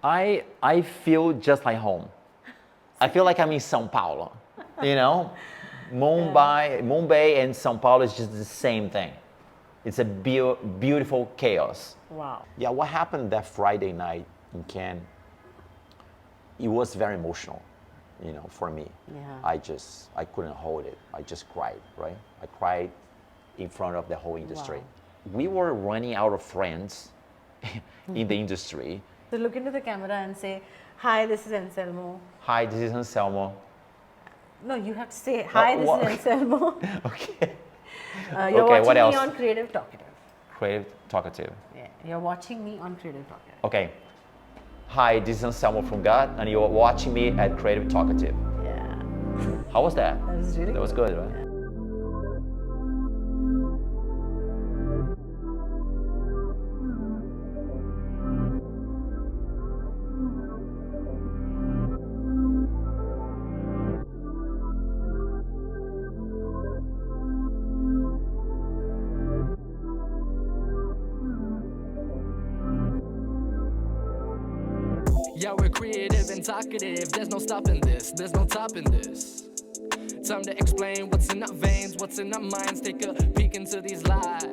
I feel just like home. I feel like I'm in São Paulo, you know? Mumbai and São Paulo is just the same thing. It's a beautiful chaos. Wow. Yeah, what happened that Friday night in Cannes, it was very emotional, for me. Yeah. I couldn't hold it. I just cried, right? I cried in front of the whole industry. Wow. We were running out of friends in the industry. So look into the camera and say, hi, this is Anselmo. Hi, this is Anselmo. No, you have to say, hi, this is Anselmo. Okay. You're Okay, watching what me else? on Kreative Talkative. Creative Talkative. Yeah, you're watching me on Kreative Talkative. Okay. Hi, this is Anselmo from God, and you're watching me at Creative Talkative. Yeah. How was that? That was really That was good, right? Yeah, we're creative and talkative. There's no stopping this, there's no topping this. Time to explain what's in our veins, what's in our minds. Take a peek into these lives.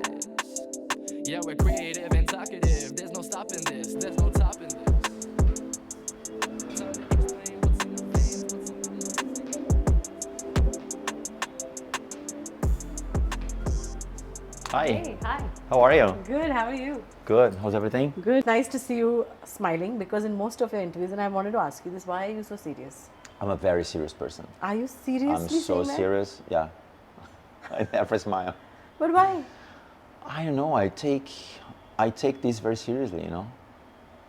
Yeah, we're creative and talkative. There's no stopping this, there's no topping this. Time to explain what's in our veins, what's in our minds. Hi. Hey, hi. How are you? Good, how are you? Good. How's everything? Good. Nice to see you smiling, because in most of your interviews, and I wanted to ask you this, why are you so serious? I'm a very serious person. Are you seriously I'm so saying that? serious. Yeah. I never smile. But why? I don't know. I take this very seriously,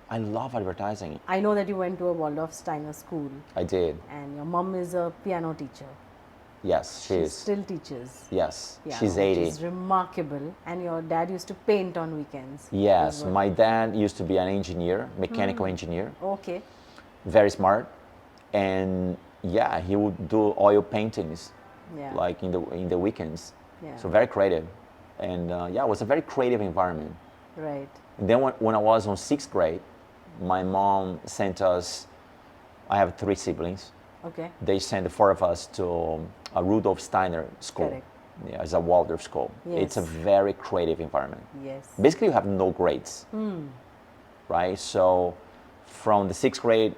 I love advertising. I know that you went to a Waldorf-Steiner school I did. and your mom is a piano teacher. Yes, she She is. still teaches. Yes, piano, she's 80. Which is remarkable. And your dad used to paint on weekends. Yes, as well. my dad used to be an engineer, mechanical engineer, Okay. very smart, and yeah, he would do oil paintings, Yeah. like in the weekends. Yeah. So very creative, and yeah, it was a very creative environment. Right. And then when I was on 6th grade, my mom sent us. I have 3 siblings. Okay. They sent the 4 of us to a Rudolf Steiner school. Correct. Yeah, it's a Waldorf school. It's a Yes. very creative environment. Yes. Basically, you have no grades, right? So from the 6th grade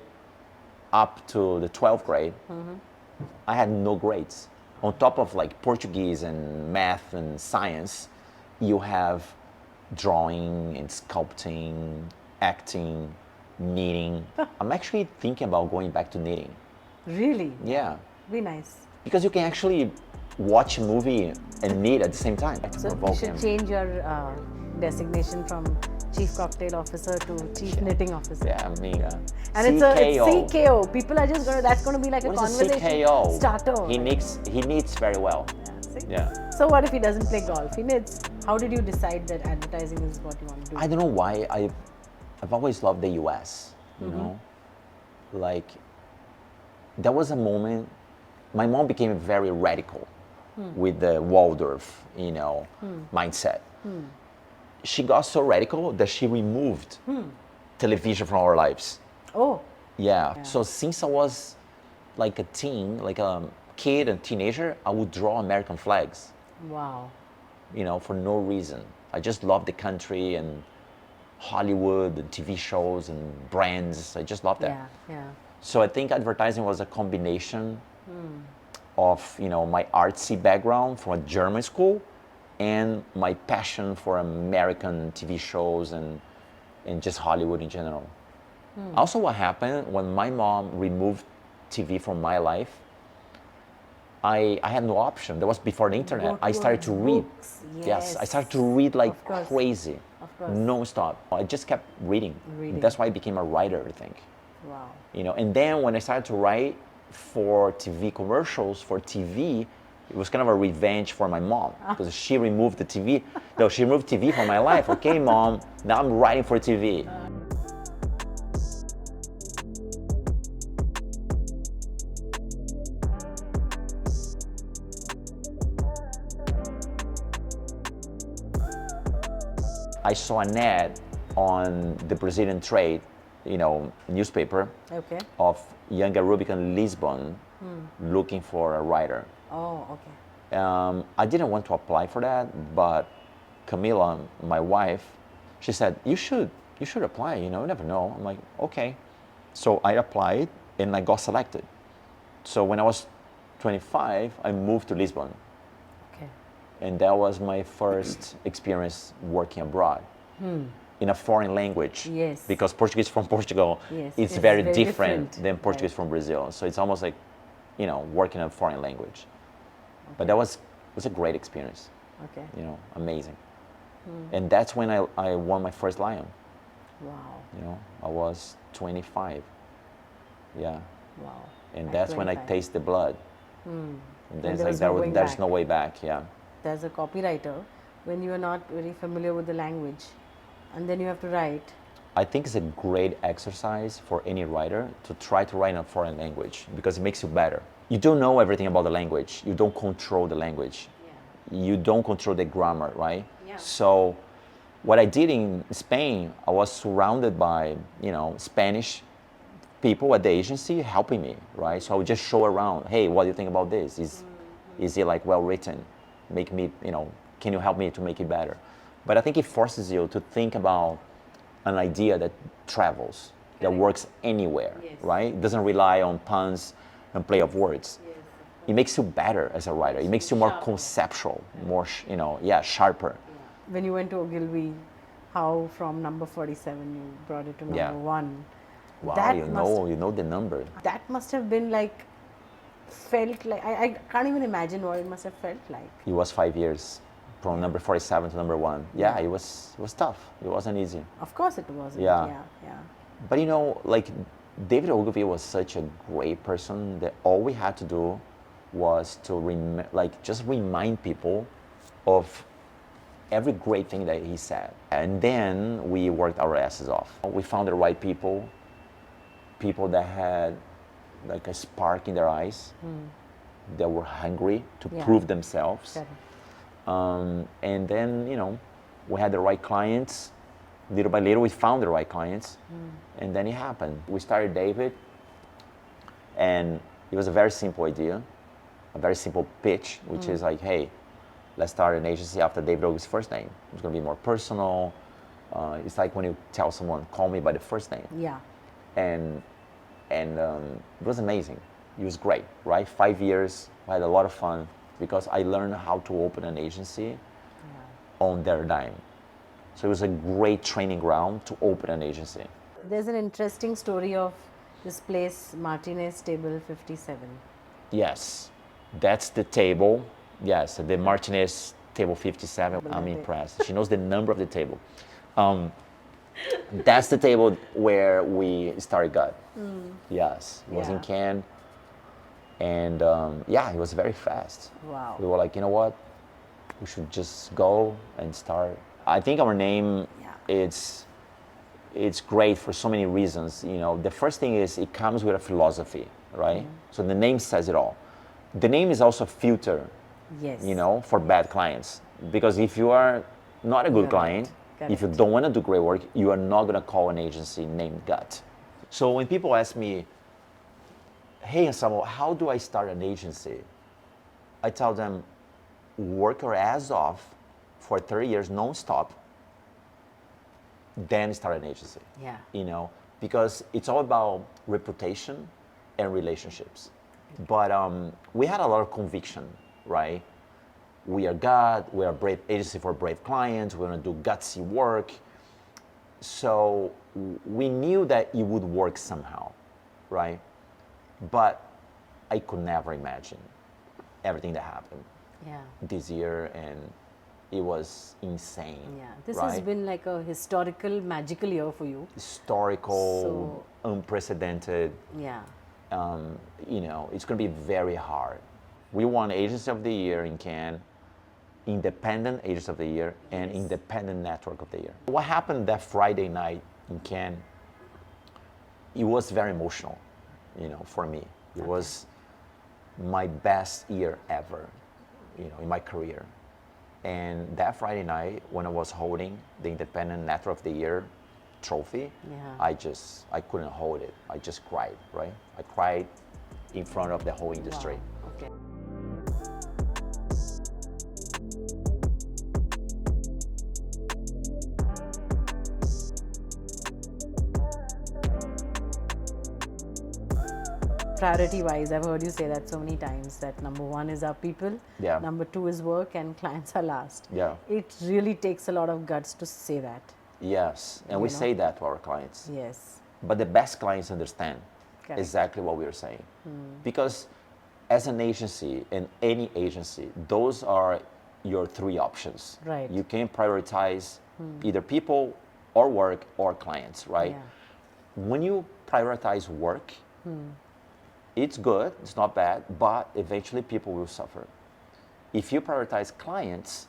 up to the 12th grade, I had no grades. On top of like Portuguese and math and science, you have drawing and sculpting, acting, knitting. I'm actually thinking about going back to knitting. Really? Yeah, Be nice. because you can actually watch a movie and knit at the same time. So you should change your designation from Chief Cocktail Officer to Chief Knitting Officer. Yeah, I mean, And it's CKO. People are just gonna. That's gonna be like What a is a conversation CKO? starter. He knits very well. Yeah, see? Yeah. So what if he doesn't play golf? He knits. How did you decide that advertising is what you want to do? I don't know why I've always loved the US, you know? Like, there was a moment, my mom became very radical with the Waldorf, mindset. She got so radical that she removed television from our lives. Oh, Yeah. So since I was like a teen, like a kid and teenager, I would draw American flags, wow. for no reason. I just loved the country and Hollywood and TV shows and brands. I just loved that. Yeah, yeah. So I think advertising was a combination of, my artsy background from a German school and my passion for American TV shows and just Hollywood in general. Also, what happened when my mom removed TV from my life, I had no option. That was before the internet. I started to read. books. Yes, I Yes. started to read like Of course. crazy, Of course. non-stop. I just kept reading. Reading. That's why I became a writer, I think. Wow. And then when I started to write for TV commercials, for TV, it was kind of a revenge for my mom because she removed the TV. No, she removed TV from my life. Okay, mom, now I'm writing for TV. I saw an ad on the Brazilian trade newspaper Okay. of young Arabic in Lisbon looking for a writer. Oh, okay. I didn't want to apply for that, but Camila, my wife, she said, you should apply, you never know. I'm like, okay. So I applied and I got selected. So when I was 25, I moved to Lisbon. Okay. And that was my first experience working abroad in a foreign language. Yes. Because Portuguese from Portugal, Yes, it's it's very, very different different. than Portuguese Right. from Brazil. So it's almost like, working in a foreign language. But that was a great experience, Okay. amazing. And that's when I won my first Lion. Wow. I was 25. Yeah. Wow. And At that's when I 25. taste the blood. And then it's there like was no going there's back. no way back, yeah. As a copywriter, when you are not very familiar with the language, and then you have to write. I think it's a great exercise for any writer to try to write in a foreign language because it makes you better. You don't know everything about the language. You don't control the language. You don't control the grammar, right? Yeah. So what I did in Spain, I was surrounded by, Spanish people at the agency helping me, right? So I would just show around, hey, what do you think about this? Is it like well written? Make me, can you help me to make it better? But I think it forces you to think about an idea that travels, that works anywhere, right? It doesn't rely on puns and play of words. It makes you better as a writer. It makes you more conceptual, more, sharper. When you went to Ogilvy, how from number 47 you brought it to number Yeah. 1. Wow, That you must- know the number. That must have been like, felt like, I can't even imagine what it must have felt like. It was 5 years, from number 47 to number 1. Yeah, it was tough. It wasn't easy. Of course it wasn't. Yeah. Yeah. But like David Ogilvy was such a great person that all we had to do was to just remind people of every great thing that he said. And then we worked our asses off. We found the right people that had like a spark in their eyes, that were hungry to Yeah. prove themselves. Correct. And then, we had the right clients. Little by little, we found the right clients. And then it happened. We started David, and it was a very simple idea, a very simple pitch, which is like, hey, let's start an agency after David Ogilvy's first name. It's going to be more personal. It's like when you tell someone, call me by the first name. Yeah. And it was amazing. It was great, right? 5 years, I had a lot of fun because I learned how to open an agency on their dime. So it was a great training ground to open an agency. There's an interesting story of this place, Martinez Table 57. Yes, that's the table. Yes, the Martinez table 57. I'm impressed. She knows the number of the table. That's the table where we started God. Yes, it was in Yeah. Cannes. And it was very fast. Wow. We were like, you know what? We should just go and start. I think our name, it's great for so many reasons. The first thing is it comes with a philosophy, right? So the name says it all. The name is also a filter, Yes. for bad clients. Because if you are not a good You're client, right. if you Correct. don't want to do great work, you are not going to call an agency named Gut. So when people ask me, hey, Anselmo, how do I start an agency? I tell them, work your ass off for 30 years non-stop, then start an agency. Yeah. Because it's all about reputation and relationships. But we had a lot of conviction, right? We are God, we are a brave agency for brave clients, we're gonna do gutsy work. So we knew that it would work somehow, right? But I could never imagine everything that happened Yeah. this year, and it was insane. Yeah. This right? has been like a historical, magical year for you. Historical, unprecedented. Yeah. It's going to be very hard. We won Agency of the Year in Cannes, Independent Agency of the Year, and Independent Network of the Year. What happened that Friday night in Cannes, it was very emotional, for me. It was my best year ever, in my career. And that Friday night, when I was holding the Independent Network of the Year, trophy, Yeah. I couldn't hold it. I just cried, right? I cried in front of the whole industry. Wow. Okay. Priority wise, I've heard you say that so many times that number one is our people, Yeah. number two is work, and clients are last. Yeah. It really takes a lot of guts to say that. Yes, and we You know? say that to our clients. Yes. But the best clients understand Correct. exactly what we are saying. Because as an agency, in any agency, those are your three options. Right. You can prioritize either people or work or clients, right? Yeah. When you prioritize work, it's good, it's not bad, but eventually people will suffer. If you prioritize clients,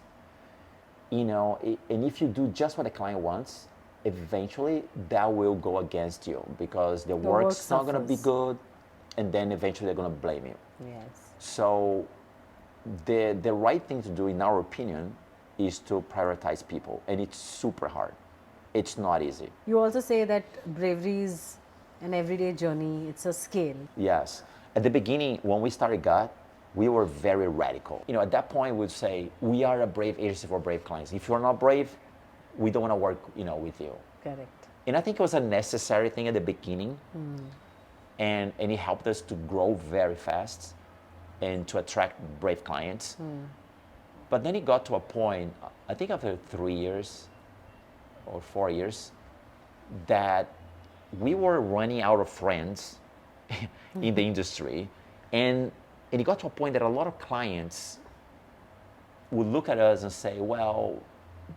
and if you do just what the client wants, eventually that will go against you because the work work's not going to be suffers. good, and then eventually they're going to blame you. Yes. So the right thing to do, in our opinion, is to prioritize people, and it's super hard. It's not easy. You also say that bravery is an everyday journey, it's a scale. Yes. At the beginning, when we started GUT, we were very radical. At that point, we'd say, we are a brave agency for brave clients. If you're not brave, we don't want to work, with you. Correct. And I think it was a necessary thing at the beginning. And it helped us to grow very fast and to attract brave clients. But then it got to a point, I think after 3 years or 4 years, that we were running out of friends in the industry. And it got to a point that a lot of clients would look at us and say, well,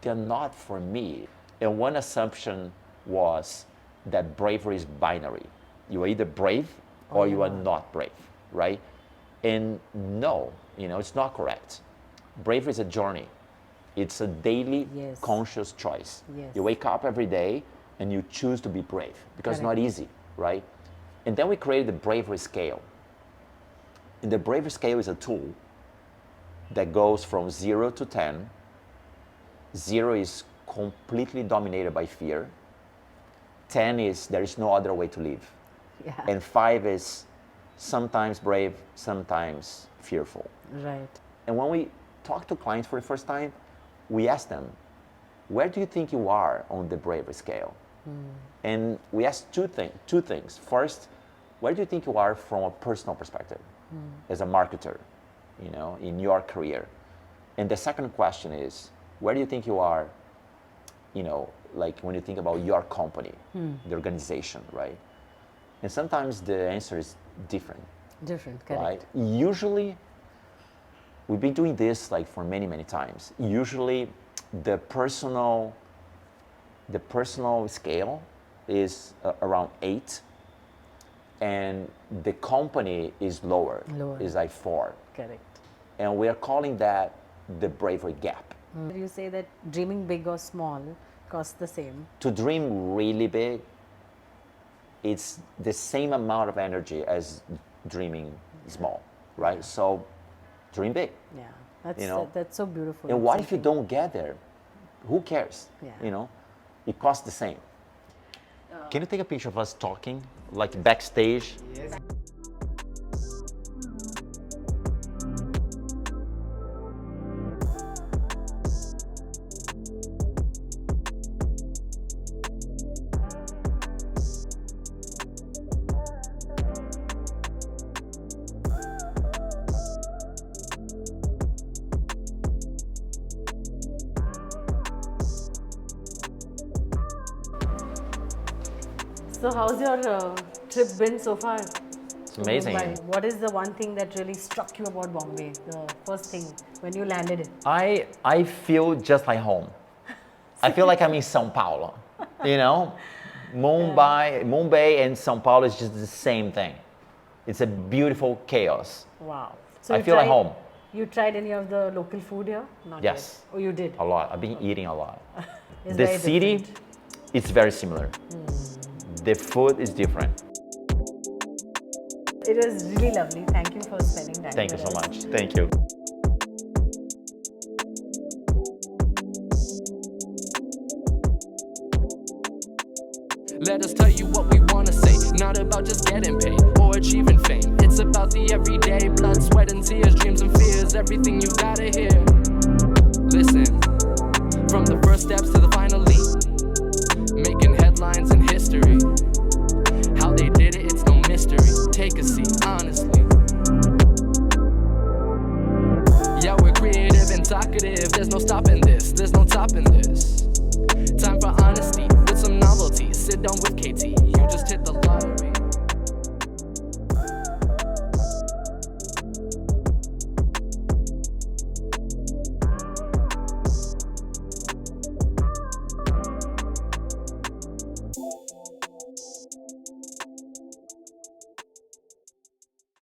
they're not for me. And one assumption was that bravery is binary. You are either brave or you are not brave, right? And no, it's not correct. Bravery is a journey. It's a daily Yes. conscious choice. Yes. You wake up every day and you choose to be brave because it's not Correct. easy, right? And then we created the bravery scale. And the bravery scale is a tool that goes from 0 to 10. 0 is completely dominated by fear. 10 is there is no other way to live. Yeah. And 5 is sometimes brave, sometimes fearful. Right. And when we talk to clients for the first time, we ask them, where do you think you are on the bravery scale? And we ask two things. First, where do you think you are from a personal perspective as a marketer, in your career? And the second question is, where do you think you are, like when you think about your company, the organization, right? And sometimes the answer is different, Different. Correct. right? Usually, we've been doing this like for many, many times. Usually, the personal scale is around 8, and the company is lower. Lower. Is like 4, Correct. and we are calling that the bravery gap. You say that dreaming big or small costs the same. To dream really big, it's the same amount of energy as dreaming small, right? So, dream big. Yeah. That's You know, that's so beautiful. And It's what if you something- don't get there? Who cares? Yeah. It costs the same. Can you take a picture of us talking, like backstage? So how's your trip been so far? It's amazing. Mumbai? What is the one thing that really struck you about Bombay? The first thing when you landed it? I feel just like home. I feel like I'm in São Paulo. Mumbai and São Paulo is just the same thing. It's a beautiful chaos. Wow. So I you feel at tried- home. You tried any of the local food here? Not Yes. yet. Oh, you did. A lot. I've been eating a lot. It's The very city, different. it's very similar. The food is different. It was really lovely. Thank you for spending time Thank you with so us. much. Thank you. Let us tell you what we wanna say. Not about just getting paid or achieving fame. It's about the everyday blood, sweat and tears, dreams and fears, everything you gotta hear. Listen, from the first steps to the final leap, making headlines in history. How they did it, it's no mystery. Take a seat, honestly. Yeah, we're creative and talkative. There's no stopping this, there's no topping this. Time for honesty with some novelty. Sit down with KT, you just hit the lottery.